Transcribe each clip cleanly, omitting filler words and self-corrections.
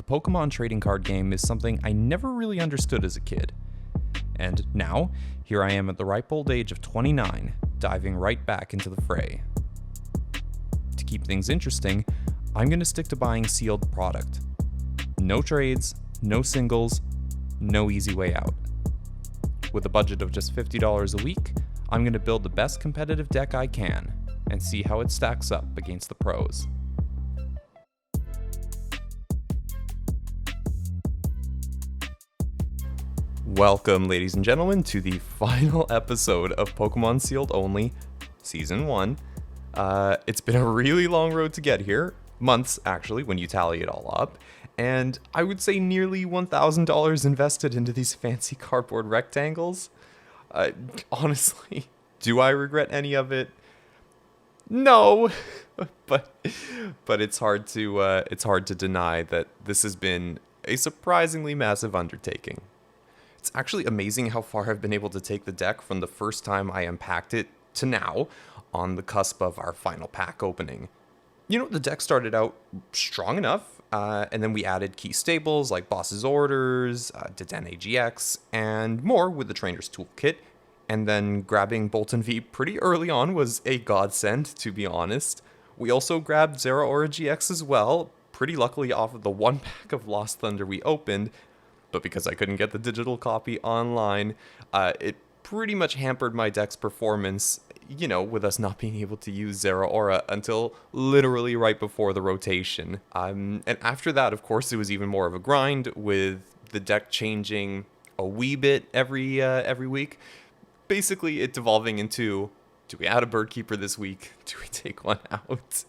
the Pokemon trading card game is something I never really understood as a kid. And now, here I am at the ripe old age of 29, diving right back into the fray. To keep things interesting, I'm going to stick to buying sealed product. No trades, no singles, no easy way out. With a budget of just $50 a week, I'm going to build the best competitive deck I can, and see how it stacks up against the pros. Welcome, ladies and gentlemen, to the final episode of Pokemon Sealed Only, Season 1. It's been a really long road to get here, months actually, when you tally it all up, and I would say nearly $1,000 invested into these fancy cardboard rectangles. Honestly, do I regret any of it? No, but it's hard to deny that this has been a surprisingly massive undertaking. It's actually amazing how far I've been able to take the deck from the first time I unpacked it to now, on the cusp of our final pack opening. You know, the deck started out strong enough, and then we added key staples like Boss's Orders, Dedenne GX, and more with the Trainer's Toolkit, and then grabbing Boltund V pretty early on was a godsend, to be honest. We also grabbed Zeraora GX as well, pretty luckily off of the one pack of Lost Thunder we opened, but because I couldn't get the digital copy online, it pretty much hampered my deck's performance, you know, with us not being able to use Zeraora until literally right before the rotation. And after that, of course, it was even more of a grind, with the deck changing a wee bit every week. Basically, it devolving into, do we add a Bird Keeper this week? Do we take one out?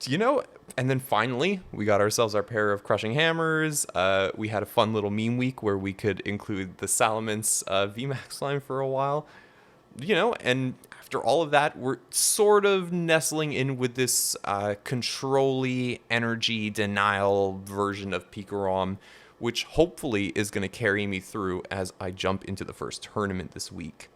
You know, and then finally, we got ourselves our pair of Crushing Hammers. We had a fun little meme week where we could include the Salamence VMAX line for a while. You know, and after all of that, we're sort of nestling in with this control-y, energy denial version of Pikarom, which hopefully is going to carry me through as I jump into the first tournament this week.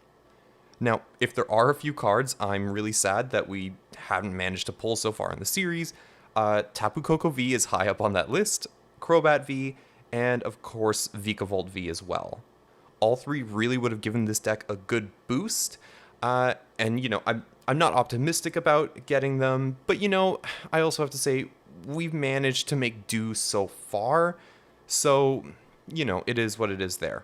Now, if there are a few cards I'm really sad that we haven't managed to pull so far in the series, Tapu Koko V is high up on that list, Crobat V, and of course Vikavolt V as well. All three really would have given this deck a good boost, and you know, I'm not optimistic about getting them, but you know, I also have to say we've managed to make do so far, so you know, it is what it is there.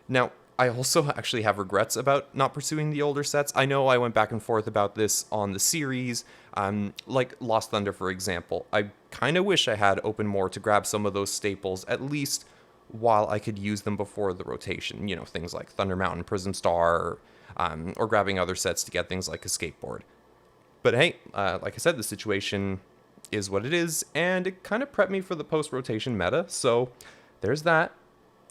Now, I also actually have regrets about not pursuing the older sets. I know I went back and forth about this on the series, like Lost Thunder, for example. I kind of wish I had opened more to grab some of those staples, at least while I could use them before the rotation. You know, things like Thunder Mountain, Prism Star, or grabbing other sets to get things like a skateboard. But hey, like I said, the situation is what it is, and it kind of prepped me for the post-rotation meta, so there's that.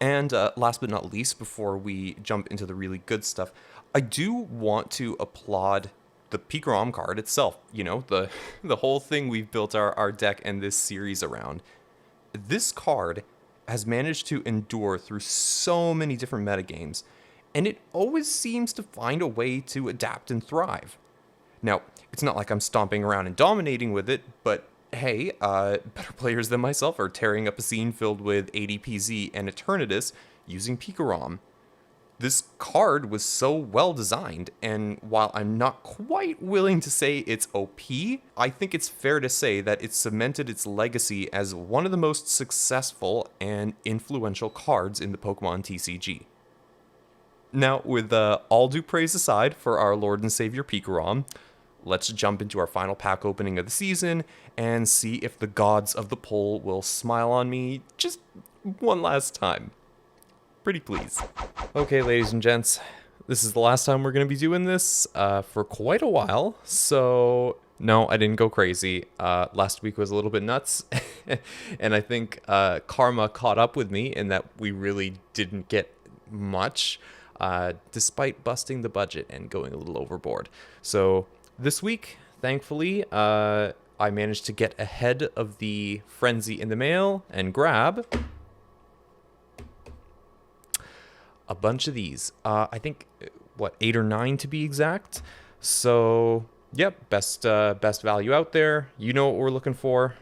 And last but not least, before we jump into the really good stuff, I do want to applaud the Pikarom card itself. You know, the whole thing we've built our deck and this series around. This card has managed to endure through so many different metagames, and it always seems to find a way to adapt and thrive. Now, it's not like I'm stomping around and dominating with it, but hey, better players than myself are tearing up a scene filled with ADPZ and Eternatus using Pikarom. This card was so well designed, and while I'm not quite willing to say it's OP, I think it's fair to say that it cemented its legacy as one of the most successful and influential cards in the Pokemon TCG. Now, with all due praise aside for our Lord and Savior Pikarom, let's jump into our final pack opening of the season and see if the gods of the pull will smile on me just one last time. Pretty please. Okay, ladies and gents, this is the last time we're going to be doing this for quite a while, so no, I didn't go crazy. Last week was a little bit nuts, and I think karma caught up with me in that we really didn't get much, despite busting the budget and going a little overboard. So this week, thankfully, I managed to get ahead of the frenzy in the mail and grab a bunch of these. I think, 8 or 9 to be exact. So, yep, best value out there. You know what we're looking for.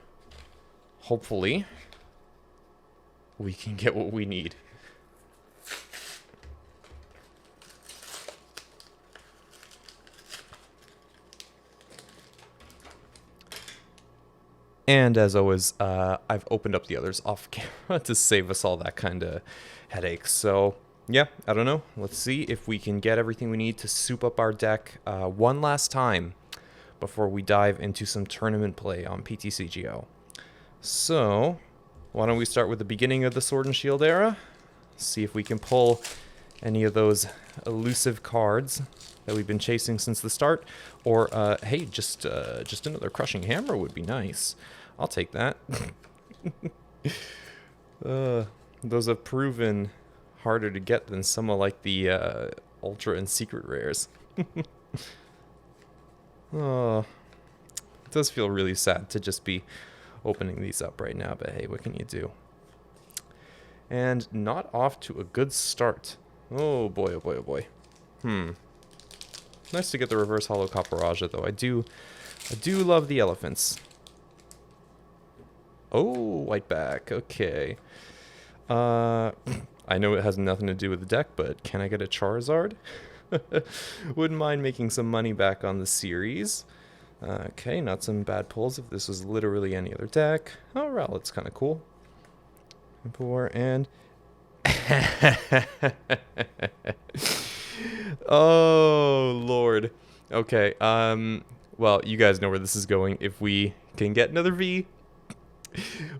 hopefully we can get what we need. And as always, I've opened up the others off camera to save us all that kind of headache. So, yeah, I don't know. Let's see if we can get everything we need to soup up our deck one last time before we dive into some tournament play on PTCGO. So, why don't we start with the beginning of the Sword and Shield era? See if we can pull any of those elusive cards that we've been chasing since the start. Or, hey, just another Crushing Hammer would be nice. I'll take that. Those have proven harder to get than some of like the Ultra and Secret Rares. Oh, it does feel really sad to just be opening these up right now, but hey, what can you do? And not off to a good start. Oh boy, oh boy, oh boy. Nice to get the reverse holo Copperajah, though. I do love the elephants. Oh, white back. Okay. I know it has nothing to do with the deck, but can I get a Charizard? Wouldn't mind making some money back on the series. Okay, not some bad pulls if this was literally any other deck. Oh, Rowlet's kind of cool. And oh, Lord. Okay, well, you guys know where this is going. If we can get another V,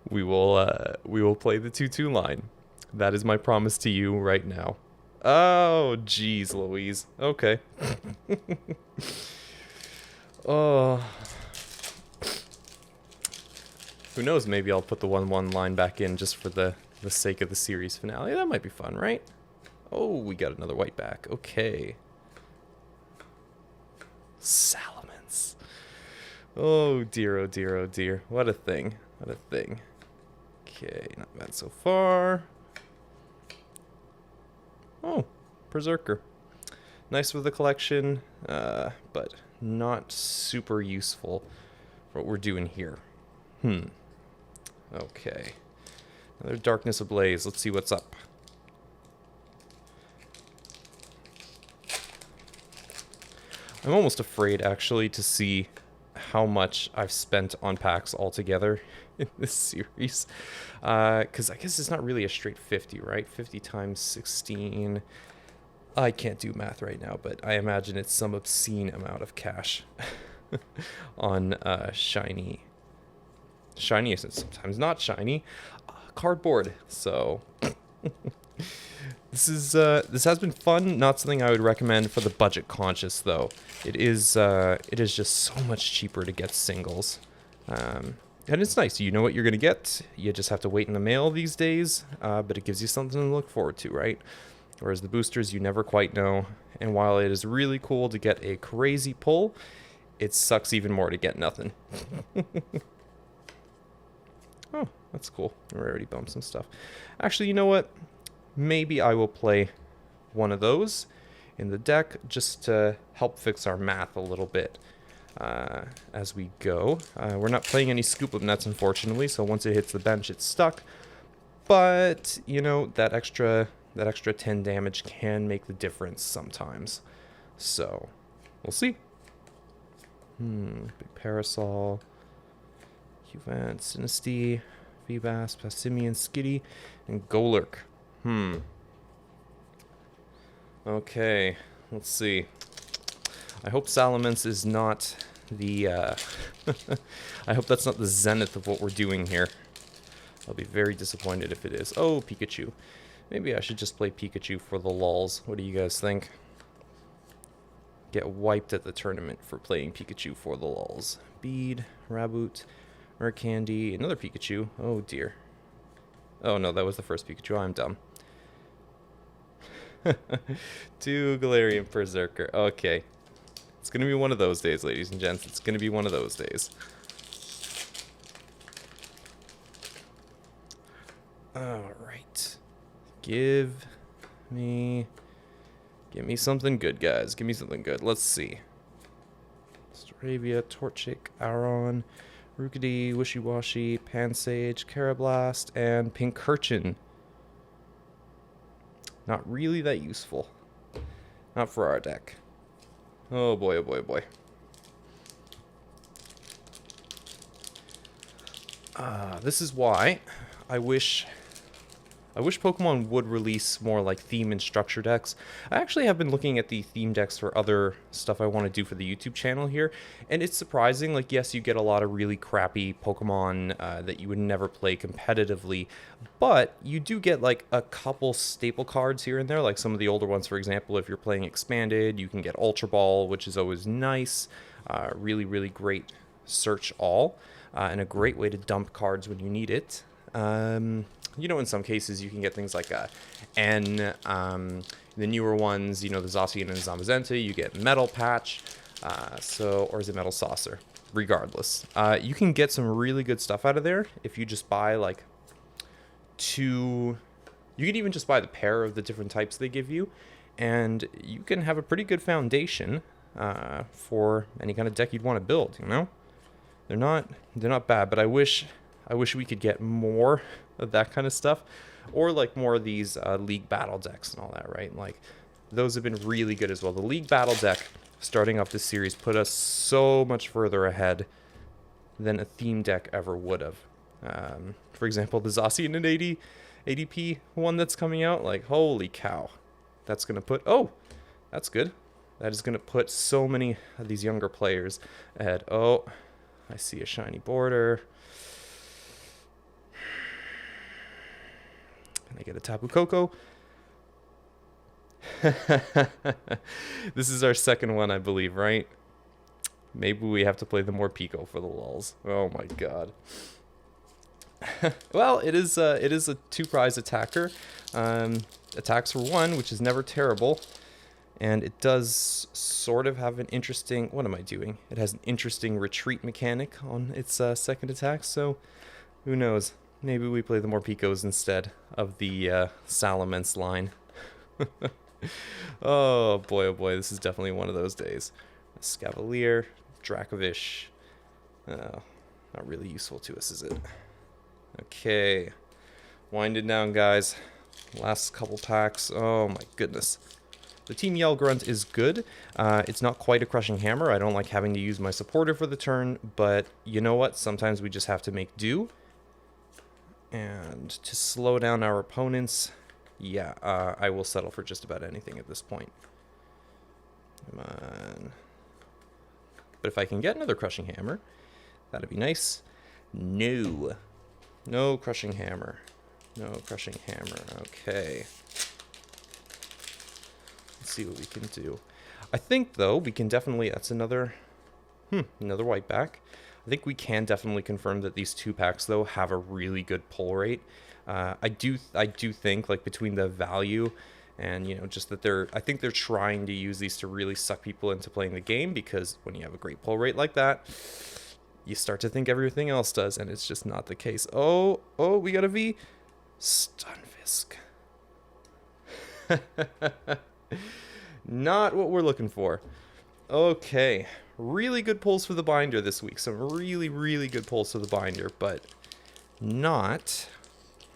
we will play the 2-2 line. That is my promise to you right now. Oh, jeez, Louise. Okay. Oh. Who knows, maybe I'll put the 1-1 line back in just for the sake of the series finale. That might be fun, right? Oh, we got another white back. Okay. Salamence. Oh, dear, oh, dear, oh, dear. What a thing. What a thing. Okay, not bad so far. Oh, Berserker. Nice with the collection, but not super useful for what we're doing here. Okay. Another Darkness Ablaze. Let's see what's up. I'm almost afraid, actually, to see how much I've spent on packs altogether in this series. Because I guess it's not really a straight 50, right? 50 times 16. I can't do math right now, but I imagine it's some obscene amount of cash on shiny. Shiny isn't sometimes not shiny. Cardboard. So this has been fun. Not something I would recommend for the budget conscious, though. It is just so much cheaper to get singles. And it's nice. You know what you're going to get. You just have to wait in the mail these days. But it gives you something to look forward to, right? Whereas the boosters, you never quite know. And while it is really cool to get a crazy pull, it sucks even more to get nothing. Oh, that's cool. We already bumped some stuff. Actually, you know what? Maybe I will play one of those in the deck just to help fix our math a little bit as we go. We're not playing any Scoop of Nuts, unfortunately, so once it hits the bench, it's stuck. But, you know, that extra 10 damage can make the difference sometimes. So, we'll see. Big Parasol, Cuvent, Sinistea, Feebas, Passimian, Skitty, and Golurk. Okay, let's see. I hope Salamence is not the, I hope that's not the zenith of what we're doing here. I'll be very disappointed if it is. Oh, Pikachu. Maybe I should just play Pikachu for the lulz. What do you guys think? Get wiped at the tournament for playing Pikachu for the lulz. Bead, Raboot, Mercandy, another Pikachu. Oh dear. Oh no, that was the first Pikachu. I'm dumb. 2 Galarian Berserker. Okay. It's gonna be one of those days, ladies and gents. It's gonna be one of those days. Alright. Give me something good, guys. Give me something good. Let's see. Staravia, Torchic, Aron, Rookidee, Wishy-Washy, Pansage, Carablast, and Pincurchin. Not really that useful. Not for our deck. Oh boy, oh boy, oh boy. This is why I wish Pokemon would release more like theme and structure decks. I actually have been looking at the theme decks for other stuff I want to do for the YouTube channel here, and it's surprising. Like, yes, you get a lot of really crappy Pokemon that you would never play competitively, but you do get like a couple staple cards here and there, like some of the older ones. For example, if you're playing Expanded, you can get Ultra Ball, which is always nice. Really, really great search all, and a great way to dump cards when you need it. You know, in some cases, you can get things like N, the newer ones, you know, the Zacian and Zamazenta, you get Metal Patch, or is it Metal Saucer? Regardless. You can get some really good stuff out of there if you just buy, like, you can even just buy the pair of the different types they give you, and you can have a pretty good foundation for any kind of deck you'd want to build, you know? They're not bad, but I wish we could get more of that kind of stuff, or like more of these league battle decks and all that, right? Like, those have been really good as well. The league battle deck starting off this series put us so much further ahead than a theme deck ever would have. For example, the Zacian and ADP one that's coming out, like, holy cow, that's gonna put, oh, that's good. That is gonna put so many of these younger players ahead. Oh, I see a shiny border. Can I get a Tapu Koko? This is our second one, I believe, right? Maybe we have to play the more Pico for the lulz. Oh my god. Well, it is a 2-prize attacker. Attacks for 1, which is never terrible. And it does sort of have an interesting... What am I doing? It has an interesting retreat mechanic on its second attack, so who knows? Maybe we play the more Picos instead of the Salamence line. Oh boy, this is definitely one of those days. Scavalier, Dracovish. Not really useful to us, is it? Okay. Wind it down, guys. Last couple packs. Oh my goodness. The Team Yell Grunt is good. It's not quite a Crushing Hammer. I don't like having to use my supporter for the turn, but you know what? Sometimes we just have to make do. And to slow down our opponents, yeah, I will settle for just about anything at this point. Come on. But if I can get another Crushing Hammer, that'd be nice. No. No Crushing Hammer. No Crushing Hammer. Okay. Let's see what we can do. I think, though, we can definitely... That's another white back. I think we can definitely confirm that these 2 packs, though, have a really good pull rate. I do think, like, between the value and, you know, just that I think they're trying to use these to really suck people into playing the game, because when you have a great pull rate like that, you start to think everything else does, and it's just not the case. Oh, we got a V. Stunfisk. Not what we're looking for. Okay. Really good pulls for the binder this week. Some really, really good pulls for the binder, but not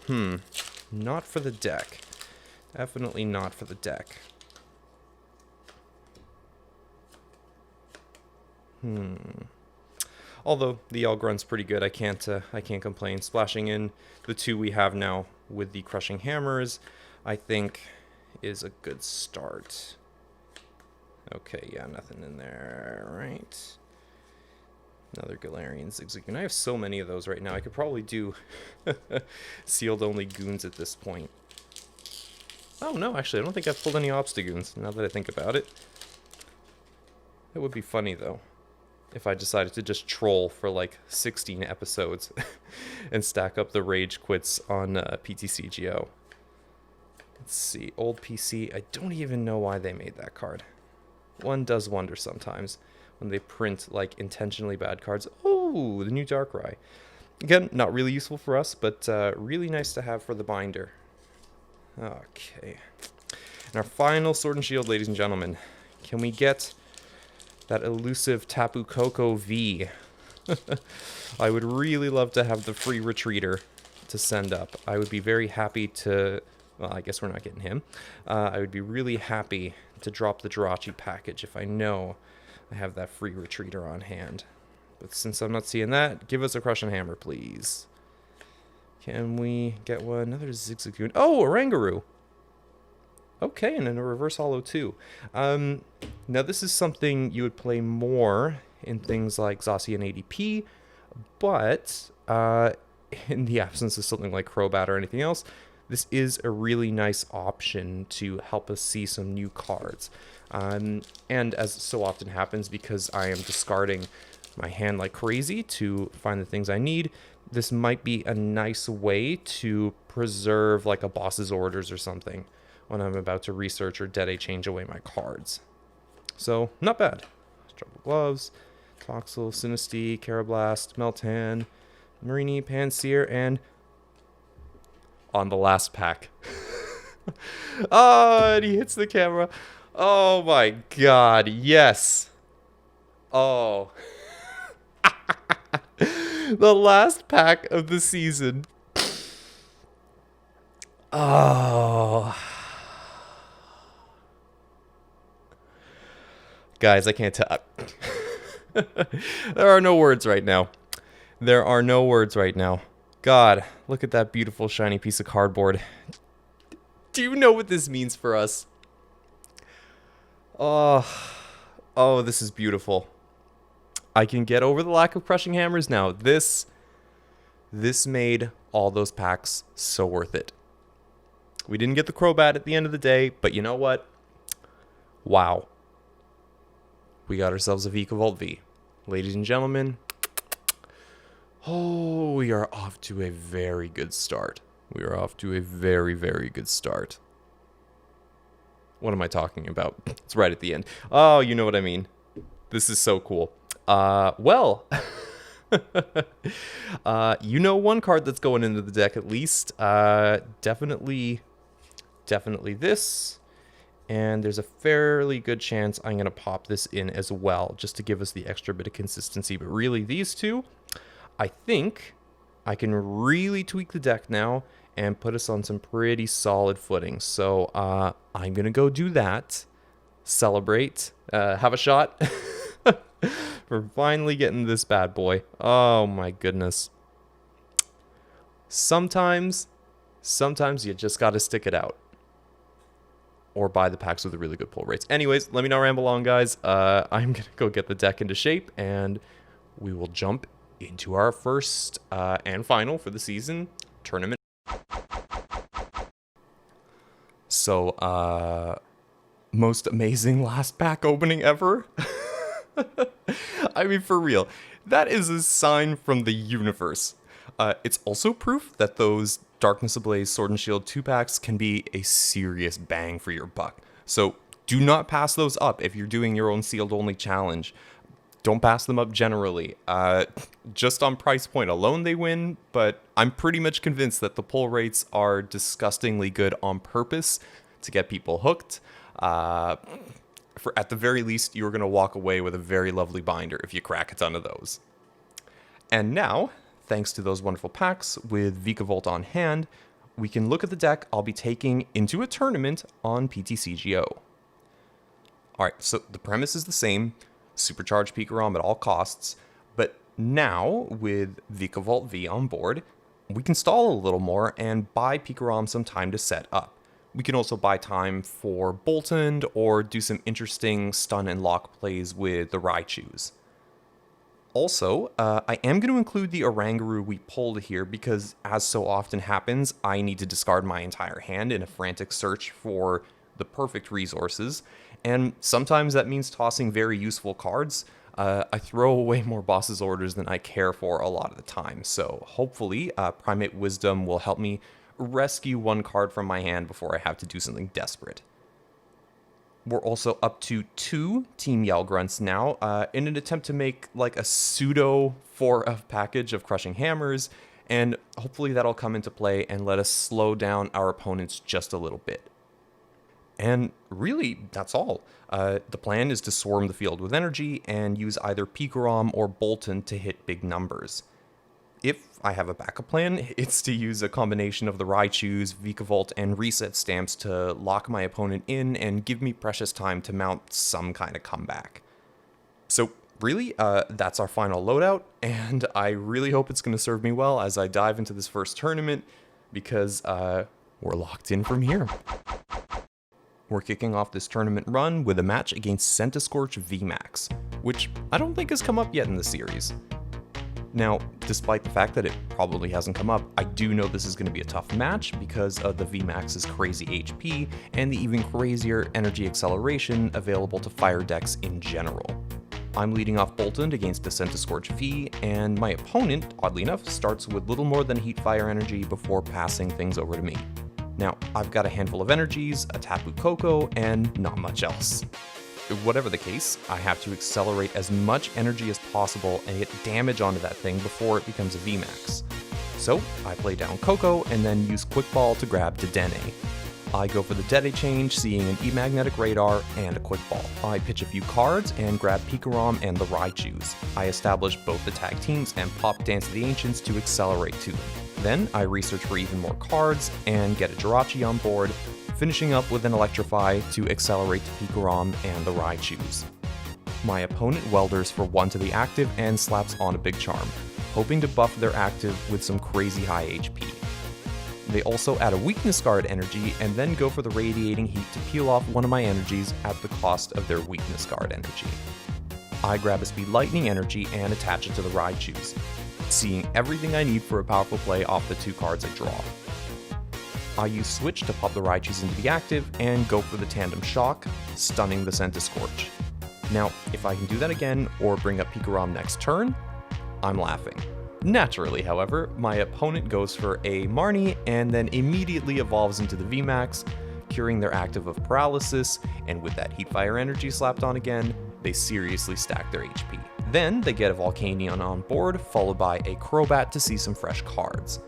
for the deck. Definitely not for the deck. Although the Yell Grunt's pretty good, I can't complain. Splashing in the 2 we have now with the Crushing Hammers, I think, is a good start. Okay, yeah, nothing in there, right? Another Galarian Zigzagoon. I have so many of those right now. I could probably do sealed only goons at this point. Oh, no, actually, I don't think I've pulled any Obstagoons, now that I think about it. It would be funny, though, if I decided to just troll for, like, 16 episodes and stack up the Rage Quits on PTCGO. Let's see, old PC. I don't even know why they made that card. One does wonder sometimes when they print, like, intentionally bad cards. Oh, the new Darkrai. Again, not really useful for us, but really nice to have for the binder. Okay. And our final Sword and Shield, ladies and gentlemen. Can we get that elusive Tapu Koko V? I would really love to have the free retreater to send up. I would be very happy to... Well, I guess we're not getting him. I would be really happy to drop the Jirachi package if I know I have that free retreater on hand. But since I'm not seeing that, give us a Crush and Hammer, please. Can we get one? Another Zigzagoon. Oh, Oranguru! Okay, and then a Reverse Hollow too. Now this is something you would play more in things like Zacian ADP, but in the absence of something like Crobat or anything else, this is a really nice option to help us see some new cards. And as so often happens, because I am discarding my hand like crazy to find the things I need, this might be a nice way to preserve like a boss's orders or something when I'm about to research or Dedenne change away my cards. So, not bad. Trouble Gloves, Toxel, Sinistea, Carablast, Meltan, Marnie, Panseer, and on the last pack. Oh, and he hits the camera. Oh my god, yes. Oh. The last pack of the season. Oh. Guys, I can't tell. There are no words right now. There are no words right now. God, look at that beautiful shiny piece of cardboard. Do you know what this means for us? Oh, this is beautiful. I can get over the lack of crushing hammers now. This made all those packs so worth it. We didn't get the Crobat at the end of the day, but you know what? Wow. We got ourselves a Vikavolt V. Ladies and gentlemen, oh, we are off to a very good start. We are off to a very, very good start. What am I talking about? It's right at the end. Oh, you know what I mean. This is so cool. Well, you know one card that's going into the deck at least. Definitely this. And there's a fairly good chance I'm going to pop this in as well, just to give us the extra bit of consistency. But really, these two, I think I can really tweak the deck now and put us on some pretty solid footing. So I'm going to go do that, celebrate, have a shot for finally getting this bad boy. Oh my goodness. Sometimes you just got to stick it out. Or buy the packs with the really good pull rates. Anyways, let me not ramble on, guys. I'm going to go get the deck into shape, and we will jump into our first and final for the season tournament. So, most amazing last pack opening ever. I mean, for real. That is a sign from the universe. It's also proof that those Darkness Ablaze Sword and Shield 2-packs can be a serious bang for your buck. So do not pass those up if you're doing your own sealed only challenge. Don't pass them up generally. Just on price point alone they win, but I'm pretty much convinced that the pull rates are disgustingly good on purpose to get people hooked. For at the very least, you're going to walk away with a very lovely binder if you crack a ton of those. And now, thanks to those wonderful packs with Vikavolt on hand, we can look at the deck I'll be taking into a tournament on PTCGO. Alright, so the premise is the same, supercharge Pikarom at all costs, but now with Vikavolt V on board, we can stall a little more and buy Pikarom some time to set up. We can also buy time for Boltund or do some interesting stun and lock plays with the Raichus. Also, I am going to include the Oranguru we pulled here because, as so often happens, I need to discard my entire hand in a frantic search for the perfect resources, and sometimes that means tossing very useful cards. I throw away more boss's orders than I care for a lot of the time, so hopefully Primate Wisdom will help me rescue one card from my hand before I have to do something desperate. We're also up to 2 Team Yell Grunts now, in an attempt to make like a pseudo 4F package of Crushing Hammers, and hopefully that'll come into play and let us slow down our opponents just a little bit. And really, that's all. The plan is to swarm the field with energy and use either Pikarom or Boltund to hit big numbers. If I have a backup plan, it's to use a combination of the Raichus, Vikavolt, and reset stamps to lock my opponent in and give me precious time to mount some kind of comeback. So really, that's our final loadout, and I really hope it's going to serve me well as I dive into this first tournament, because we're locked in from here. We're kicking off this tournament run with a match against Centiskorch VMAX, which I don't think has come up yet in the series. Now, despite the fact that it probably hasn't come up, I do know this is going to be a tough match because of the VMAX's crazy HP and the even crazier energy acceleration available to fire decks in general. I'm leading off Boltund against the Centiskorch V, and my opponent, oddly enough, starts with little more than heat fire energy before passing things over to me. Now, I've got a handful of energies, a Tapu Koko, and not much else. Whatever the case, I have to accelerate as much energy as possible and get damage onto that thing before it becomes a VMAX. So, I play down Koko and then use Quickball to grab Dedenne. I go for the Dedenne change, seeing an Magnetic Radar and a Quickball. I pitch a few cards and grab Pikarom and the Raichus. I establish both the tag teams and pop Dance of the Ancients to accelerate to them. Then I research for even more cards and get a Jirachi on board, finishing up with an Electrify to accelerate to Pikarom and the Raichus. My opponent welders for 1 to the active and slaps on a Big Charm, hoping to buff their active with some crazy high HP. They also add a Weakness Guard energy and then go for the Radiating Heat to peel off one of my energies at the cost of their Weakness Guard energy. I grab a Speed Lightning energy and attach it to the Raichus, seeing everything I need for a powerful play off the 2 cards I draw. I use Switch to pop the Raichus into the active and go for the Tandem Shock, stunning the Centiskorch. Now, if I can do that again or bring up Pikarom next turn, I'm laughing. Naturally, however, my opponent goes for a Marnie and then immediately evolves into the VMAX, curing their active of Paralysis, and with that Heat Fire energy slapped on again, they seriously stack their HP. Then they get a Volcanion on board, followed by a Crobat to see some fresh cards.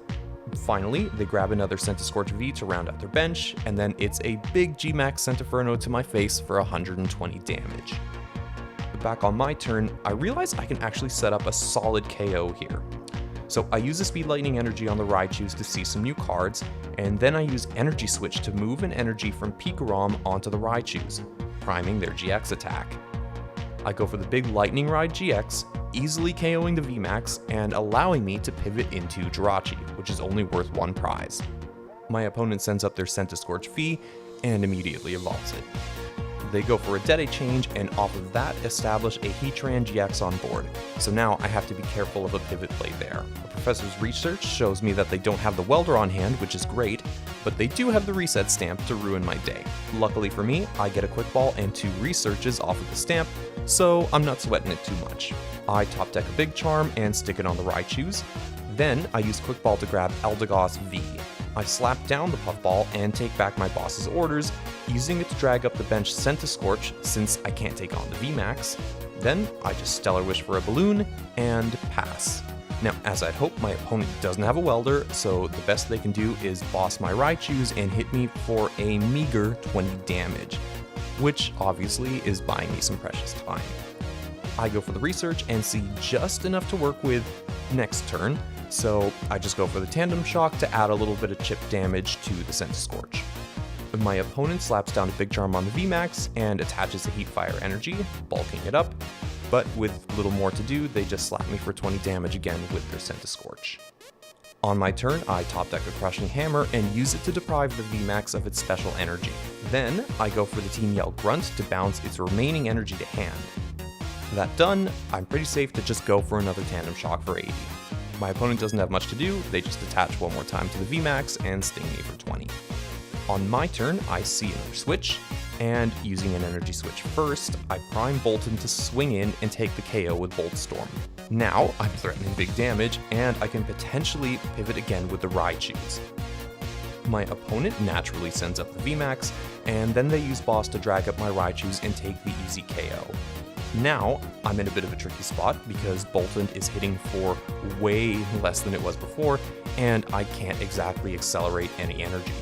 Finally, they grab another Centiskorch V to round out their bench, and then it's a big Gmax Centiferno to my face for 120 damage. Back on my turn, I realize I can actually set up a solid KO here. So I use a Speed Lightning energy on the Raichus to see some new cards, and then I use Energy Switch to move an energy from Pikarom onto the Raichus, priming their GX attack. I go for the big Lightning Ride GX, easily KOing the VMAX and allowing me to pivot into Jirachi, which is only worth 1 prize. My opponent sends up their Centiskorch V and immediately evolves it. They go for a Dedenne change and off of that establish a Heatran GX on board, so now I have to be careful of a pivot play there. The professor's research shows me that they don't have the Welder on hand, which is great, but they do have the reset stamp to ruin my day. Luckily for me, I get a Quickball and 2 researches off of the stamp, so I'm not sweating it too much. I top deck a Big Charm and stick it on the Raichus. Then I use Quickball to grab Eldegoss V. I slap down the Puffball and take back my boss's orders, using it to drag up the bench Centiskorch since I can't take on the VMAX. Then I just Stellar Wish for a balloon and pass. Now, as I'd hoped, my opponent doesn't have a welder, so the best they can do is boss my Raichus and hit me for a meager 20 damage, which obviously is buying me some precious time. I go for the research and see just enough to work with next turn, so I just go for the Tandem Shock to add a little bit of chip damage to the Centiskorch. My opponent slaps down a Big Charm on the VMAX and attaches a Heat Fire energy, bulking it up, but with little more to do, they just slap me for 20 damage again with their Centiskorch. On my turn, I top deck a Crushing Hammer and use it to deprive the VMAX of its special energy. Then, I go for the Team Yell Grunt to bounce its remaining energy to hand. That done, I'm pretty safe to just go for another Tandem Shock for 80. My opponent doesn't have much to do, they just attach one more time to the VMAX and sting me for 20. On my turn, I see another switch, and using an energy switch first, I prime Boltund to swing in and take the KO with Bolt Storm. Now, I'm threatening big damage, and I can potentially pivot again with the Raichus. My opponent naturally sends up the VMAX, and then they use Boss to drag up my Raichus and take the easy KO. Now, I'm in a bit of a tricky spot because Boltund is hitting for way less than it was before, and I can't exactly accelerate any energy.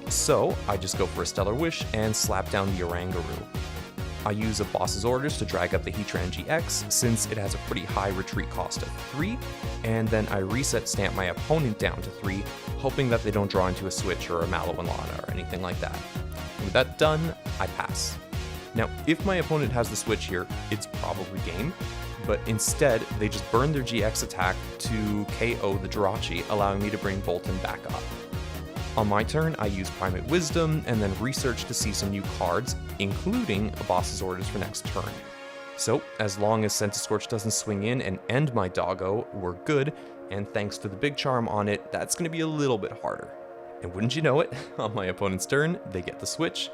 So I just go for a Stellar Wish and slap down the Oranguru. I use a boss's orders to drag up the Heatran GX since it has a pretty high retreat cost of 3, and then I reset stamp my opponent down to 3, hoping that they don't draw into a switch or a Mallow-Lana or anything like that. With that done, I pass. Now, if my opponent has the switch here, it's probably game, but instead they just burn their GX attack to KO the Jirachi, allowing me to bring Boltund back up. On my turn, I use Primate Wisdom and then research to see some new cards, including a boss's orders for next turn. So, as long as Centiskorch doesn't swing in and end my doggo, we're good, and thanks to the big charm on it, that's going to be a little bit harder. And wouldn't you know it, on my opponent's turn, they get the switch,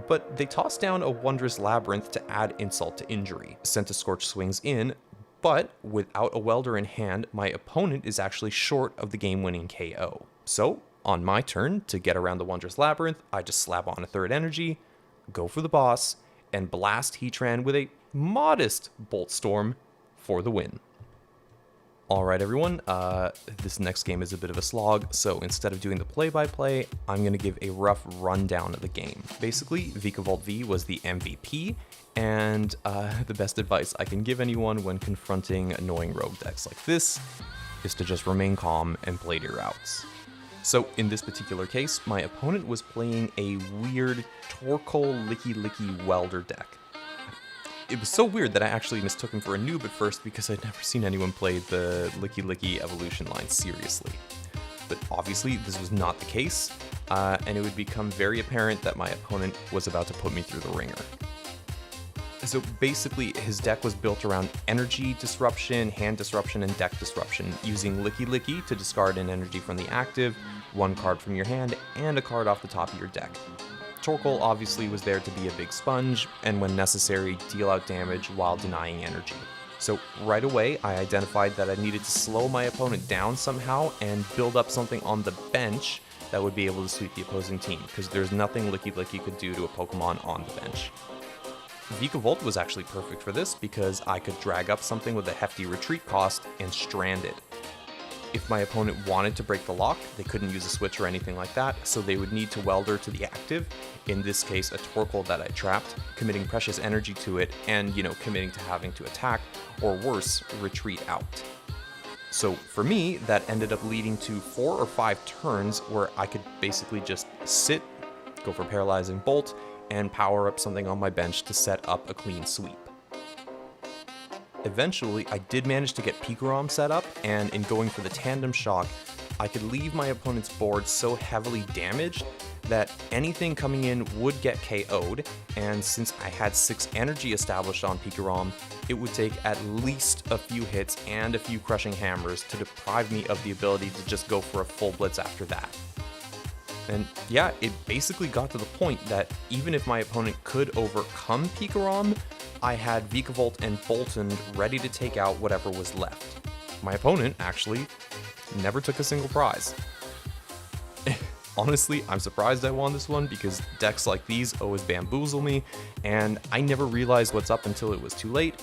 but they toss down a Wondrous Labyrinth to add insult to injury. Centiskorch swings in, but without a welder in hand, my opponent is actually short of the game-winning KO. So, on my turn, to get around the Wondrous Labyrinth, I just slap on a third energy, go for the boss, and blast Heatran with a modest Bolt Storm for the win. Alright everyone, this next game is a bit of a slog, so instead of doing the play-by-play, I'm going to give a rough rundown of the game. Basically, Vikavolt V was the MVP, and the best advice I can give anyone when confronting annoying rogue decks like this is to just remain calm and play to your outs. So in this particular case, my opponent was playing a weird Torkoal Licky Welder deck. It was so weird that I actually mistook him for a noob at first because I'd never seen anyone play the Licky evolution line seriously. But obviously this was not the case, and it would become very apparent that my opponent was about to put me through the ringer. So basically, his deck was built around Energy Disruption, Hand Disruption, and Deck Disruption, using Licky to discard an energy from the active, one card from your hand, and a card off the top of your deck. Torkoal obviously was there to be a big sponge, and when necessary, deal out damage while denying energy. So right away, I identified that I needed to slow my opponent down somehow and build up something on the bench that would be able to sweep the opposing team, because there's nothing Licky could do to a Pokemon on the bench. Vikavolt was actually perfect for this because I could drag up something with a hefty retreat cost and strand it. If my opponent wanted to break the lock, they couldn't use a switch or anything like that, so they would need to welder to the active, in this case a Torkoal that I trapped, committing precious energy to it, and, committing to having to attack, or worse, retreat out. So for me, that ended up leading to 4 or 5 turns where I could basically just sit, go for Paralyzing Bolt, and power up something on my bench to set up a clean sweep. Eventually, I did manage to get Pikarom set up, and in going for the Tandem Shock, I could leave my opponent's board so heavily damaged that anything coming in would get KO'd, and since I had 6 energy established on Pikarom, it would take at least a few hits and a few crushing hammers to deprive me of the ability to just go for a full blitz after that. And yeah, it basically got to the point that even if my opponent could overcome Pikarom, I had Vikavolt and Boltund ready to take out whatever was left. My opponent, actually, never took a single prize. Honestly, I'm surprised I won this one because decks like these always bamboozle me, and I never realized what's up until it was too late.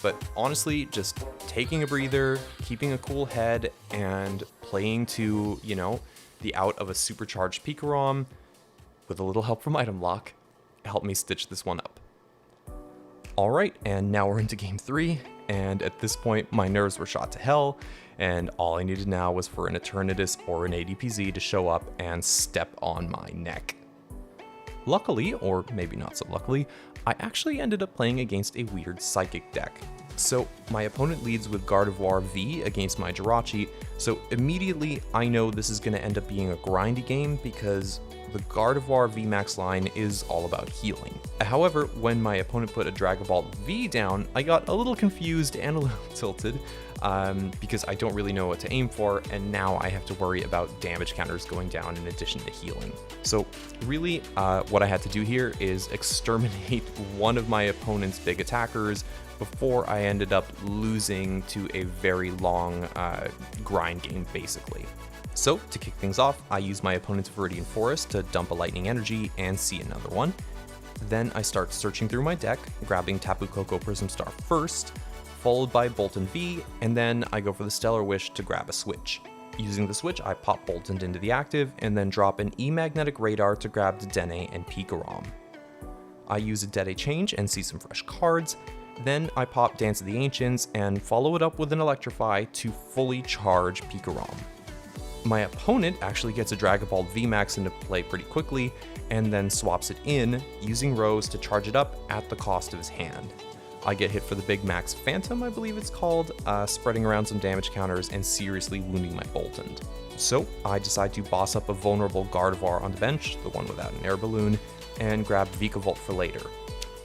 But honestly, just taking a breather, keeping a cool head, and playing to, the out of a supercharged Pikarom, with a little help from item lock, helped me stitch this one up. Alright, and now we're into game 3, and at this point my nerves were shot to hell, and all I needed now was for an Eternatus or an ADPZ to show up and step on my neck. Luckily, or maybe not so luckily, I actually ended up playing against a weird Psychic deck. So my opponent leads with Gardevoir V against my Jirachi, so immediately I know this is going to end up being a grindy game because the Gardevoir VMAX line is all about healing. However, when my opponent put a Dragapult V down, I got a little confused and a little tilted because I don't really know what to aim for, and now I have to worry about damage counters going down in addition to healing. So really, what I had to do here is exterminate one of my opponent's big attackers before I ended up losing to a very long grind game, basically. So, to kick things off, I use my opponent's Viridian Forest to dump a Lightning Energy and see another one. Then I start searching through my deck, grabbing Tapu Koko Prism Star first, followed by Boltund V, and then I go for the Stellar Wish to grab a switch. Using the switch, I pop Boltund into the active, and then drop an E-Magnetic Radar to grab Dedenne and Pikarom. I use a Dedenne change and see some fresh cards, then I pop Dance of the Ancients and follow it up with an Electrify to fully charge Pikarom. My opponent actually gets a Vikavolt V Max into play pretty quickly, and then swaps it in, using Rose to charge it up at the cost of his hand. I get hit for the Big Max Phantom, I believe it's called, spreading around some damage counters and seriously wounding my Boltund. So I decide to boss up a vulnerable Gardevoir on the bench, the one without an air balloon, and grab Vikavolt for later.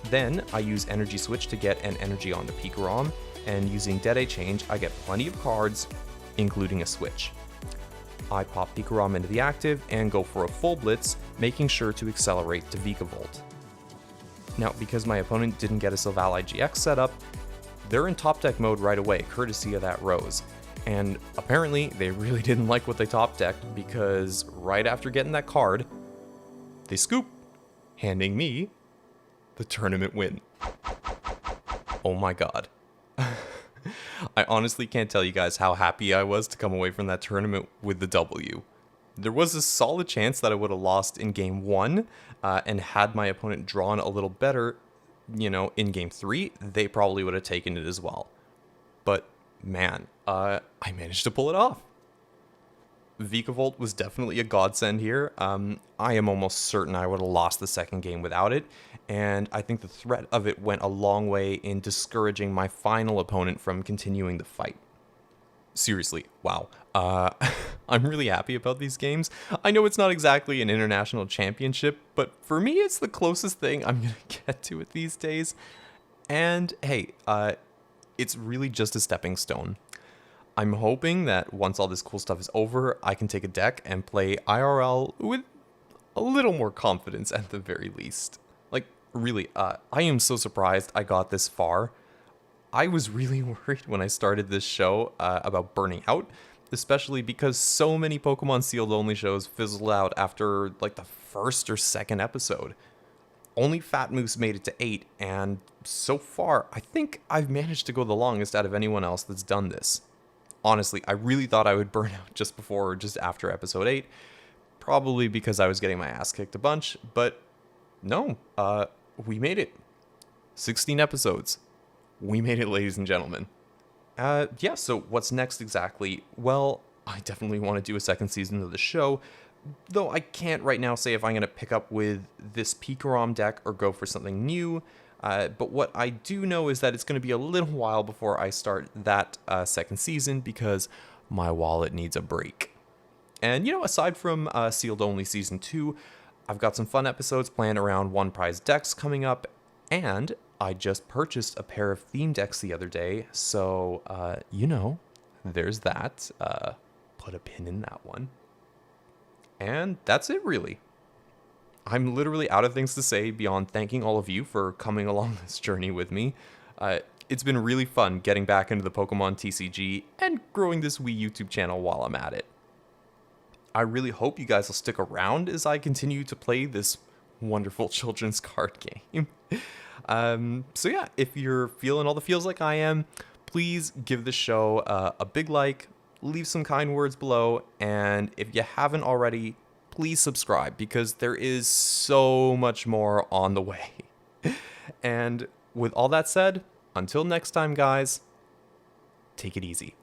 Then I use Energy Switch to get an energy onto Pikarom, and using Dedenne change I get plenty of cards, including a switch. I pop Pikarom into the active and go for a full blitz, making sure to accelerate to Vikavolt. Now, because my opponent didn't get a Silvally GX set up, they're in top deck mode right away, courtesy of that Rose. And apparently, they really didn't like what they top decked, because right after getting that card, they scoop, handing me the tournament win. Oh my god. I honestly can't tell you guys how happy I was to come away from that tournament with the W. There was a solid chance that I would have lost in game 1, and had my opponent drawn a little better, in game 3, they probably would have taken it as well. But man, I managed to pull it off. Vikavolt was definitely a godsend here. I am almost certain I would have lost the second game without it, and I think the threat of it went a long way in discouraging my final opponent from continuing the fight. Seriously, wow. I'm really happy about these games. I know it's not exactly an international championship, but for me it's the closest thing I'm gonna get to it these days. And hey, it's really just a stepping stone. I'm hoping that once all this cool stuff is over, I can take a deck and play IRL with a little more confidence at the very least. Like, really, I am so surprised I got this far. I was really worried when I started this show about burning out, especially because so many Pokemon Sealed Only shows fizzled out after like the first or second episode. Only FatMoose made it to 8, and so far, I think I've managed to go the longest out of anyone else that's done this. Honestly, I really thought I would burn out just before or just after episode 8, probably because I was getting my ass kicked a bunch, but no, we made it. 16 episodes. We made it, ladies and gentlemen. Yeah, so what's next exactly? Well, I definitely want to do a second season of the show, though I can't right now say if I'm going to pick up with this Pikarom deck or go for something new. But what I do know is that it's going to be a little while before I start that second season because my wallet needs a break. And, aside from Sealed Only Season 2, I've got some fun episodes planned around One Prize decks coming up, and I just purchased a pair of theme decks the other day, so, there's that. Put a pin in that one. And that's it, really. I'm literally out of things to say beyond thanking all of you for coming along this journey with me. It's been really fun getting back into the Pokemon TCG and growing this Wii YouTube channel while I'm at it. I really hope you guys will stick around as I continue to play this wonderful children's card game. So yeah, if you're feeling all the feels like I am, please give the show a big like, leave some kind words below, and if you haven't already, please subscribe because there is so much more on the way. And with all that said, until next time, guys, take it easy.